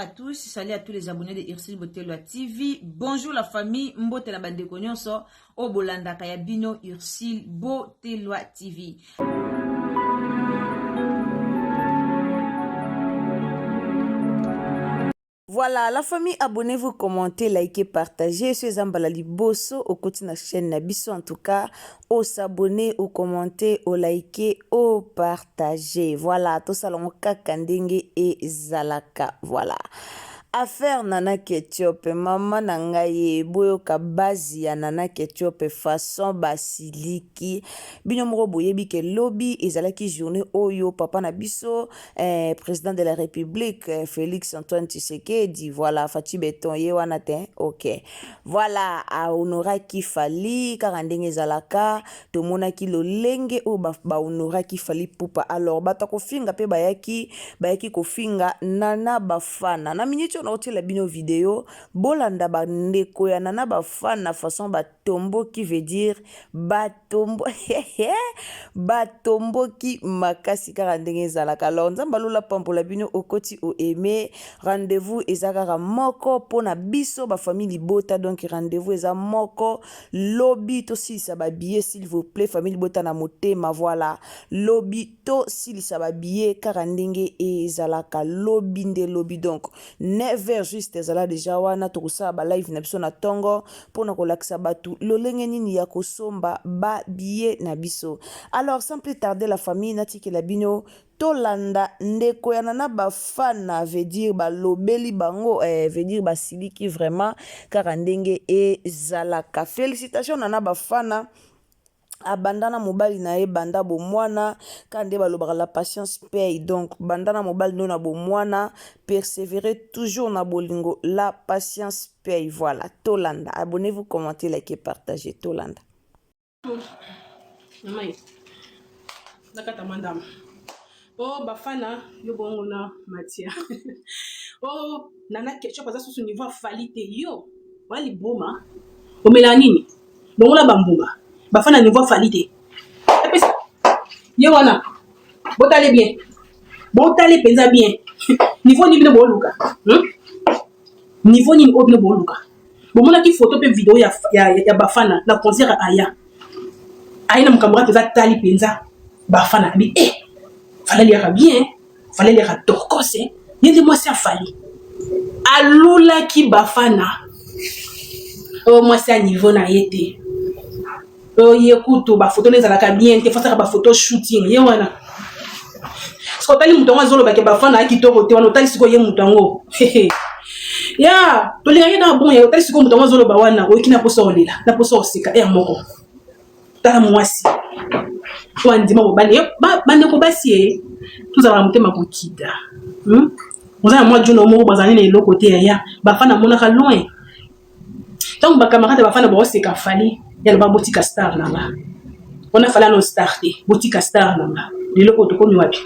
à tous, salut à tous les abonnés de Ursule Botelwa TV. Bonjour la famille, Mbotela Bandeko Nyonso, au Bolanda Kayabino Ursule Botelwa TV. Voilà, la famille, abonnez-vous, commentez, likez, partagez. Je suis Zambalali Bosso, au côté de la chaîne Nabiso. En tout cas, au s'abonner, au commenter, au liker, au partager. Voilà, tout ça, l'on kakandenge et zalaka. Voilà. Affaire Nana Ketchup, maman nangaye boyo kabazi ya Nana Ketchup façon basiliki bino moko boyebi ke lobby ezalaki journée oyo papa na biso président de la République Félix Antoine Tshisekedi voilà fati beton ye wana te OK voilà a honoraki fali karandenge ezalaka tomonaki lolenge o ba honoraki fali pupa alors batako finga pe bayaki kofinga Nana bafana na minute on a la bino vidéo bolanda ba ndeko ya Nana bafana façon batombo qui veut dire batombo batombo qui makasi karandenge zalaka alors nzamba lola pampola bino okoti o aimer rendez-vous ezakara moko pona biso ba famille libota donc rendez-vous eza moko lobby to si ça ba billet s'il vous plaît famille libota na motema voilà lobby to si ça ba billet karandenge ezalaka lobby nde lobby donc 9h juste ezala déjà wana tokusa ba live na biso na tongo pona kolakisa batu lolenge nini ya kosomba ba billet na biso alors sans plus tarder la famille natiki la bino tolanda ndeko ya Nana bafana veut dire ba lobeli bango veut dire ba siliki vraiment karandenge ezalaka félicitations Nana bafana abandana mobali na ye banda bo mwana kande balobaka la patience paye donc bandana mobali no na bo mwana persévérer toujours na bolingo la patience paye voilà tolanda abonnez-vous commentez likez partagez tolanda Mamai nakata mandam oh bafana yo bongo na matia oh Nana Ketchup aza susu niveau falite yo wali boma omela nini bongo la bambuma bafana niveau falite epesa yo wana botale bien botale penza bien niveau ni bino boluka niveau ni obino boluka bomona ki photo pe vidéo ya bafana na concert aya aina mkamura peza tali penza bafana bi fallait lire bien fallait lire torkose yende moi ça fallait alula ki bafana oh moi c'est à niveau na yete oh yekuto ba photo nezalaka bien te fasaka ba photo shooting ye wana so tali mutongo zolo ba ke bafana kitoko te wana tali siko ye mutongo ya to linga na bon ya tali siko mutongo zolo ba wana o kina poso olela na poso osika moko tala mwasi to andima mobali bande ko basi tuzala mutema kokida Mozana moi Juno mo bazani na eloko te ya bafana monaka loin tant ba camarade bafana ba osika fali ya ba botika star nanga on a fallu no starter botika star nanga lelo to komi wapi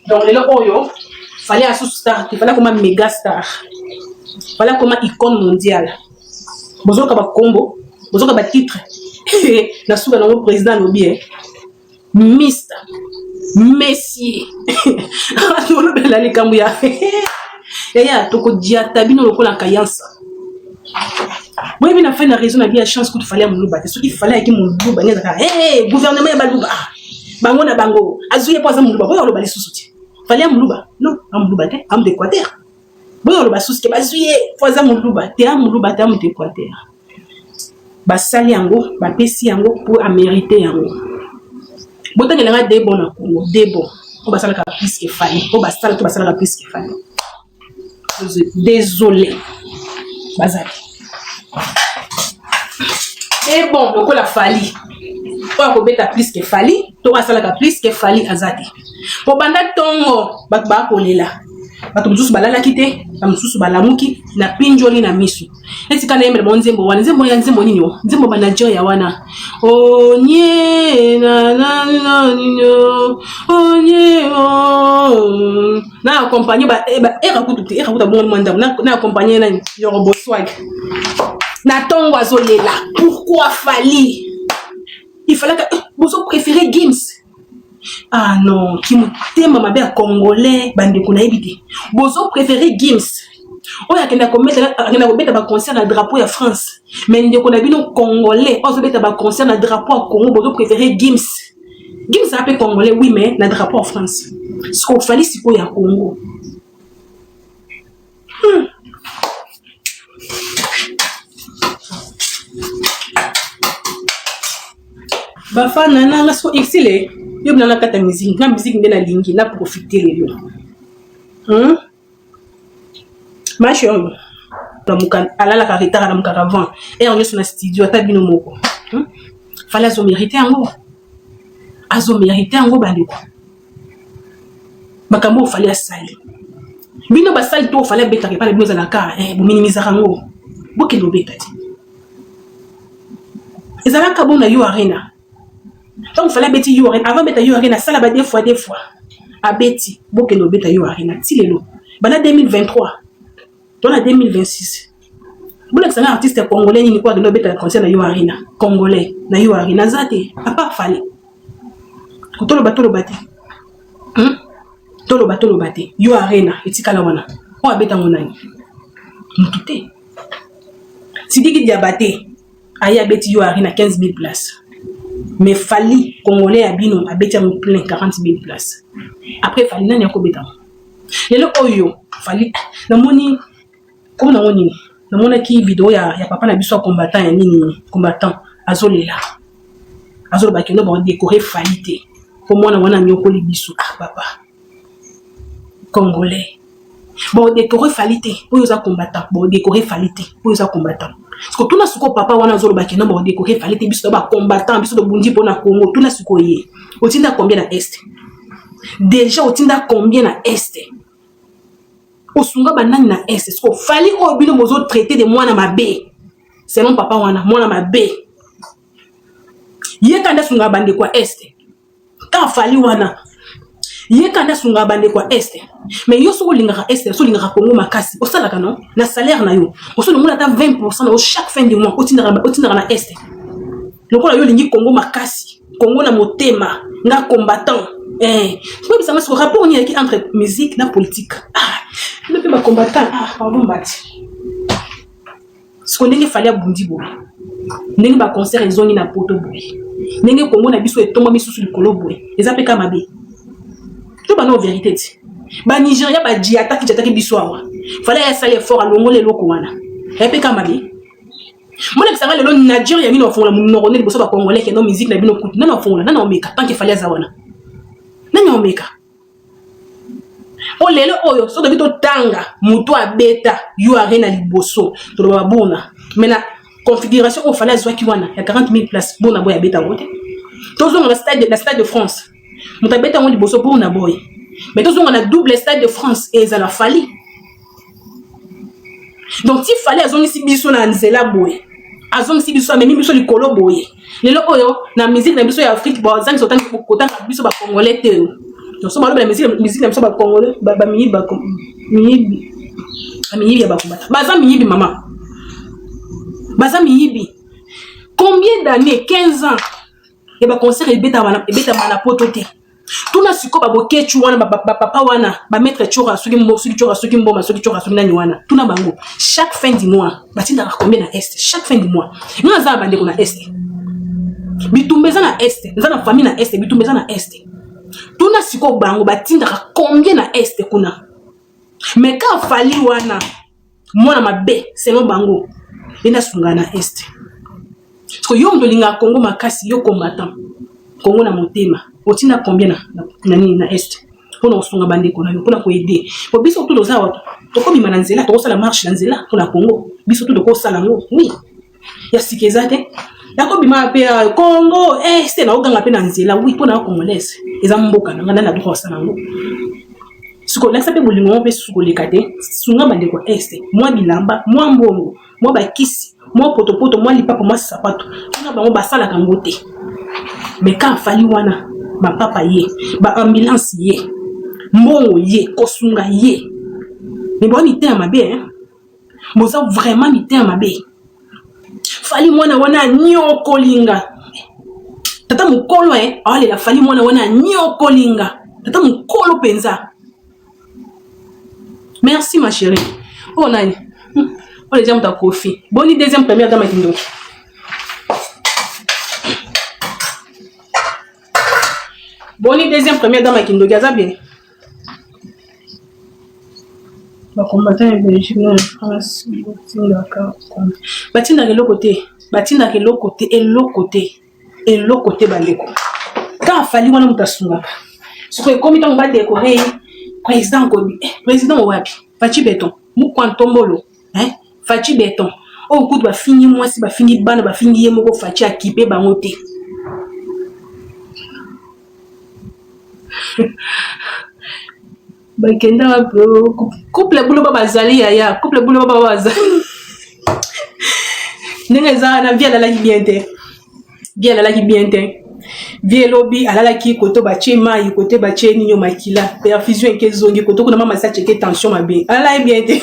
donc lelo oyo fallait à star il fallait comme un méga star fallait comme icône mondiale bozoka ba combo bozoka ba titre na suka na président lobby Mister Messi atolo bela likambu ya ya toko diata bino lokola kayansa moi bien fait la raison na bien chance qu'il fallait muluba ce qu'il fallait que muluba neza gouvernement ya baluba bango na bango azuye poza muluba boyo loba lisusuti fallait muluba non muluba te am d'Équateur boyo loba susuki bazuye poza muluba te am d'Équateur basali yango bapesi yango pour amériter yango bota ngelenga debo na Congo debo on basala ka plus que fallait on basala to basala ka plus que fallait désolé bazali et bon donc la fali on ko beta plus que fali to basala ka plus que fali azati po banda tongo ba kolela bato mususu balala kite ba mususu balamuki na pinjoli na misu etika na yemele monzembo wana nzembo ya nzembo nini yo nzembo ba Nigeria wana onye na nino onye na accompagner ba kuta bon mwanda na accompagner na Yorobo swag na tongo azolela pourquoi fali il fallait que vous préférez Gims Ah non, qui mutema mabe à congolais bande ko na ebité. Bozo préféré Gims. Oya kenda ko mettre ba concert na drapeau ya France. Mais ndeko na bino congolais, ozo mettre ba concert na drapeau à Congo, bozo préféré Gims. Gims appelé congolais oui mais na drapeau en France. Ce qu'on fallait c'est quoi ya Congo. Bafana nanga so exilé. Yo bna kata musique, na musique ndena lingi na profiter lelo. Machon. Tamukan alala ka retard na mukaravan. Et on est sur la studio ata bino moko. Fallait azo mériter ango. Azo mériter ango bandeko. Makambo fallait asali. Bino basali to fallait beta ke pa bino za na ka bo minimiser ango. Boke no beta ti. Ezala ka bona yo arena. Donc il fallait bêter yo arena avant bêter yo arena ça là des fois à bêti boke no bêter yo arena tilelo bana 2023 dans la 2026 bon que ça un artiste congolais ni quoi de no bêter concert na yo arena congolais na yo arena zate a pas fallait ko tolo bate tolo bate yo arena etikala wana on a bêter monani mutute sidiki diabate aya bêti yo arena 15 000 places. Mais Fali, Congolais, Abino, a bêté en plein 40 000 places. Après, Fali, n'a pas bêté. Les lots, Oyo, Fali, la moni, comme la moni, la moni qui vidéo, ya papa n'a pas combattant, ya nini, combattant, Azolela. Azol Bakeno, bon, décoré Falité. Comme moi, on a mis au colis bisou, ah, papa. Congolais. Bon, décoré Falité, pour les combattants, bon, décoré Falité, pour les combattants. Parce que tout n'a suko papa wana zolo bakeno ba décorer fallait biso ba combattant biso de bundi pour na Congo tout n'a suko yé otinda combien na est déjà otinda combien na est osunga banani na est parce que fallait o bino mozo traiter de moi na mabe selon papa wana moi na mabe yé kanda sunga bande kwa est quand fallait wana yé kanda sunga bande kwa est mais yo soko lingaka est so lingaka Congo makasi o sala non na salaire na yo o so ngula ta 20% na chaque fin du mois o tindaka na est lokola yo lingi Congo makasi Congo na motema nga combattant so bisa masiko rapport ni qui entre musique na politique le pe ba combattant pardon bati ce ndenge fallait bundi bo ndenge ba concert ezongi na poto boy ndenge Congo na biso etomba misusu likolo boy ezape kama be to ba no vérité ti ba Nigeria ba di attaque biso awa fallait ya sale fort alongo le loko wana epe kama be mona kisanga lelo Nigeria mino fongola munoko ne biso ba congolais ke no musique na bino kutu nana fongola nana omeka tant que fallait za wana nana omeka o lelo oyo so de bito tanga muto abeta yo arena liboso to ba bona mena configuration o fallait zwa ki wana ya 40 000 places bona boya beta wote tozo na stade de France muta beta ngoli liboso bona boy mais tozo na double stade de France et ça la fali donc il fallait azongi si biso na nzela boy azongi si biso mais biso likolo boy lelo oyo na musique na biso ya Afrique ba zangi sotangi kota biso ba congolais te donc so ba la musique na biso ba congolais ba miyibi ya ba komata baza miyibi mama baza miyibi combien d'années 15 ans et ba concert et beta mana potote tuna siko ba bokechu wana ba papa wana ba mettre chora suki mboma nani wana tuna bango chaque fin du mois batinda combien na est chaque fin du mois ngaza bande ko na est bitumbeza na est nza na famille na est bitumbeza na est tuna siko bango batinda combien na est kuna mais quand fali wana mona mabe selon bango ina sunga na est parce que yo ndolinga Congo makasi yo combattant Congo na motema otina combien na est pour nous sunga bande ko na yo pour na ko aider po biso tout doza wato to ko bima na nzela to sala marche na nzela pour na Congo biso tout de ko sala ngo oui ya sikezate ya ko bima pe Congo est na oganga pe na nzela oui pour na congolaise eza mboka na ngana na do ko sala ngo suko la sape bolingo pe suko lekate sunga bande ko est moi bilamba moi mbongo moi bakisi moi potopoto moi lipapa moi sapato tuna bango basala kangote mais quand fali wana ba papa ye ba ambulance ye mbongo ye kosunga ye mais bon ni tema be hein moza vraiment ni tema be fali mwana wana nyoko linga tata mukolo awale la fali mwana wana nyokolinga tata mukolo penza. Merci ma chérie. Oh nani oh les gens ta kofi boni deuxième première dame Kindoki. Boni deuxième première dame Kindoki aza bien. Ba combattant en Belgique non France batinda ke l'autre côté et l'autre côté bandeko quand fali wana mutasunga siko ekomi tango ba décorer président kobi président wapi Fachi Beton mukwantombolo Fachi Beton o kutu ba fini mwasi ba fini bana ba fini ye moko Fachi akipe bango te. Bakenda couple bulo baba zali ya couple bulo baba bazali ndenge za na via la bien te vie lobby alala ki koto ba chema yi kote ba cheni nyo makila perfusion ke zongi koto kuna mama sa cheke tension mabe alala bien te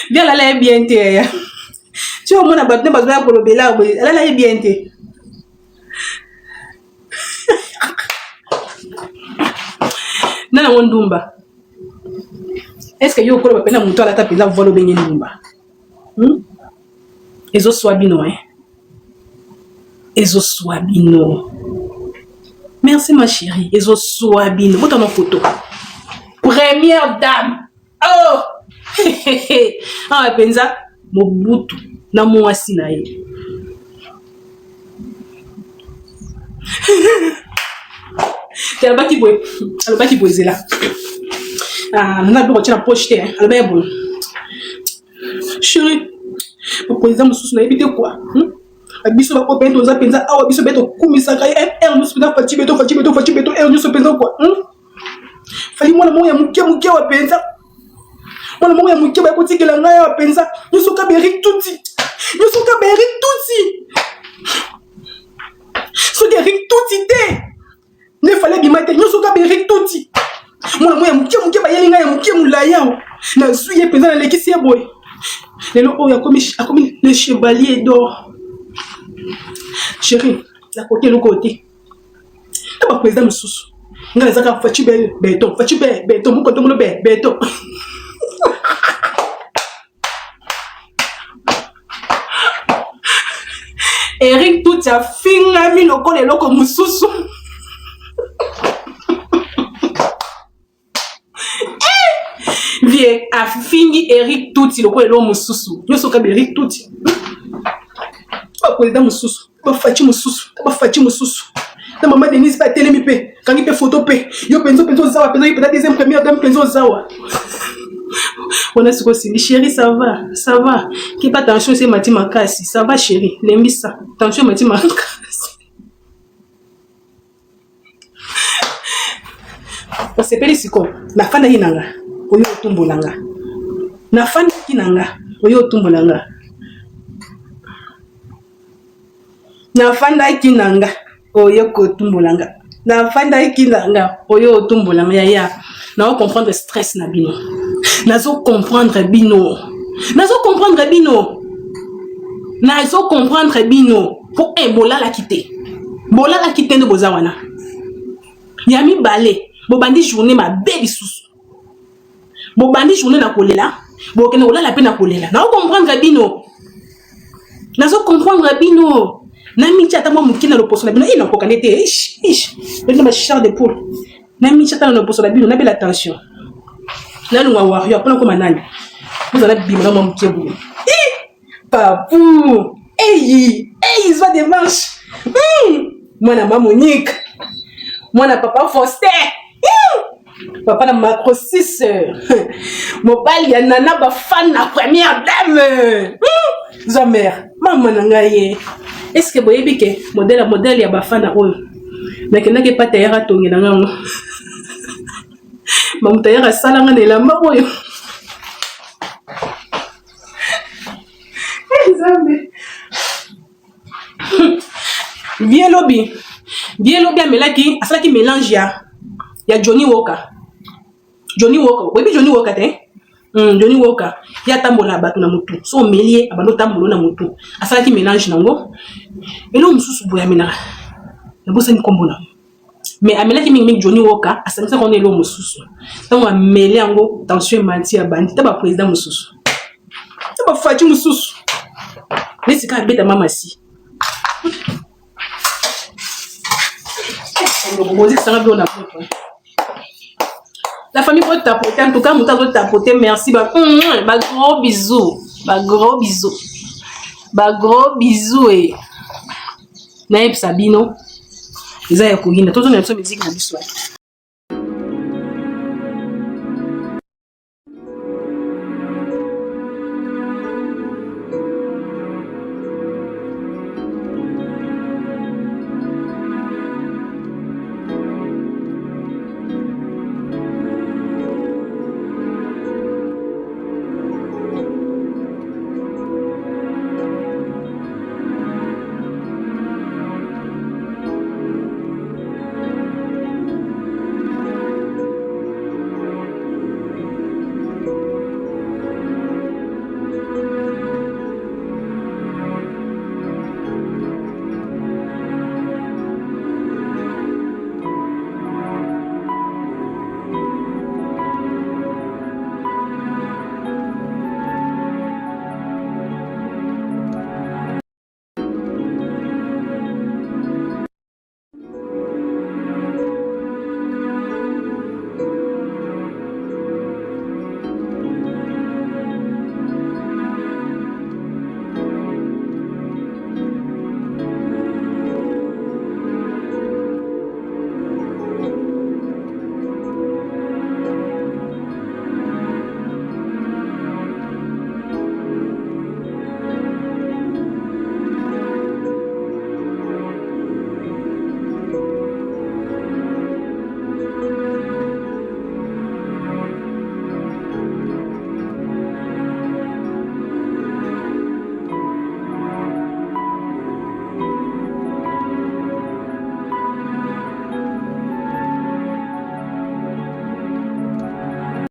vie alala bien te ya tu au mona batne bazwa ko lobela alala bien te. Nana wondumba est-ce que yo ko ba pena muto ala ta pena volo benye ndumba ezo swabino ezo swabino. Merci ma chérie ezo swabino bota na photo première dame oh ah penza mobutu na mwasi na ye alobaki boezela nana biloko tia na poche te alobaki boye chéri président mosusu nayebi te kua biso bakopene toza mpenza awa biso be tokumisaka ye r nyonso mpenza Fachi Beton r nyonso mpenza kua fali mwana moko ya moke awa mpenza mwana moko ya moke bakotikela ngai awa mpenza nyonso ka berik tuti soki erik tuti te ne fallait bima te nyonso ka berik tuti mwana moko ya moke bayeli ngai ya moke molai awa nazwi ye mpenza nalekisi ye boye lelo oyo akomi le chevalier d'or. Chérie la côté le côté ta ba président mosusu ngai ezaka Fachi Beton mokoto molo beton Eric tout a fingami lokole loko mosusu vie a fingi Eric Touti lokole lo mosusu nyoso ka Eric Touti ba président mosusu ba Fachi mosusu na maman Denise ba telemi pe kangi pe photo pe yo penzo zawa penzo peut-être deuxième première dame penzo zawa on a ce que chérie ça va qui pas tension c'est Mati Makasi ça va chérie lembi ça tension Mati Makasi parce que siko na fanda yinanga oyo tumbolanga na fanda kinanga oyo tumbolanga na fanda kinanga oyo kotumbolanga na fanda kinanga oyo tumbolanga ya na comprendre stress na bino nazo comprendre bino pour bolala kite ndo bozawana yami balé bobandi journée ma belle sous bobandi journée na kolela bokene olala pe na kolela na comprendre bino na michata mo mukina lo poso na bino ina ko kanete le ma char de poule na michata na lo poso na bino na belle attention na lunga warrior pona ko manani vous allez bimana mo mukebou papou hey soit des manches mwana Monique mwana papa Foster papa na macro 6 mobile ya nana ba fan na première dame Zamère maman nangaye est-ce que boyebi ke modèle ya ba fan na oyo na kenake pata ya ratongi na ngango mamuta ya salanga na elamba oyo Zambe bien lobby amelaki asalaki mélange ya Johnny Walker. Webi Johnny Walker te Johnny Walker ya tambola bato na motu so melie abando tambolo na motu asalaki mélange nango elo mususu boya mina na bosa ni kombona mais amelaki mingi Johnny Walker asamisa kono elo mususu tango amele yango tension mati ya bandi ta ba président mususu ta ba faji mususu nesi ka beta mama si la famille peut tapoter, en tout cas, nous t'avons tapoté, merci. Bah, gros bisous. Bah, gros bisous. Bah, gros bisous. Et. Naïb Sabino. Ils ont eu musique na bisou.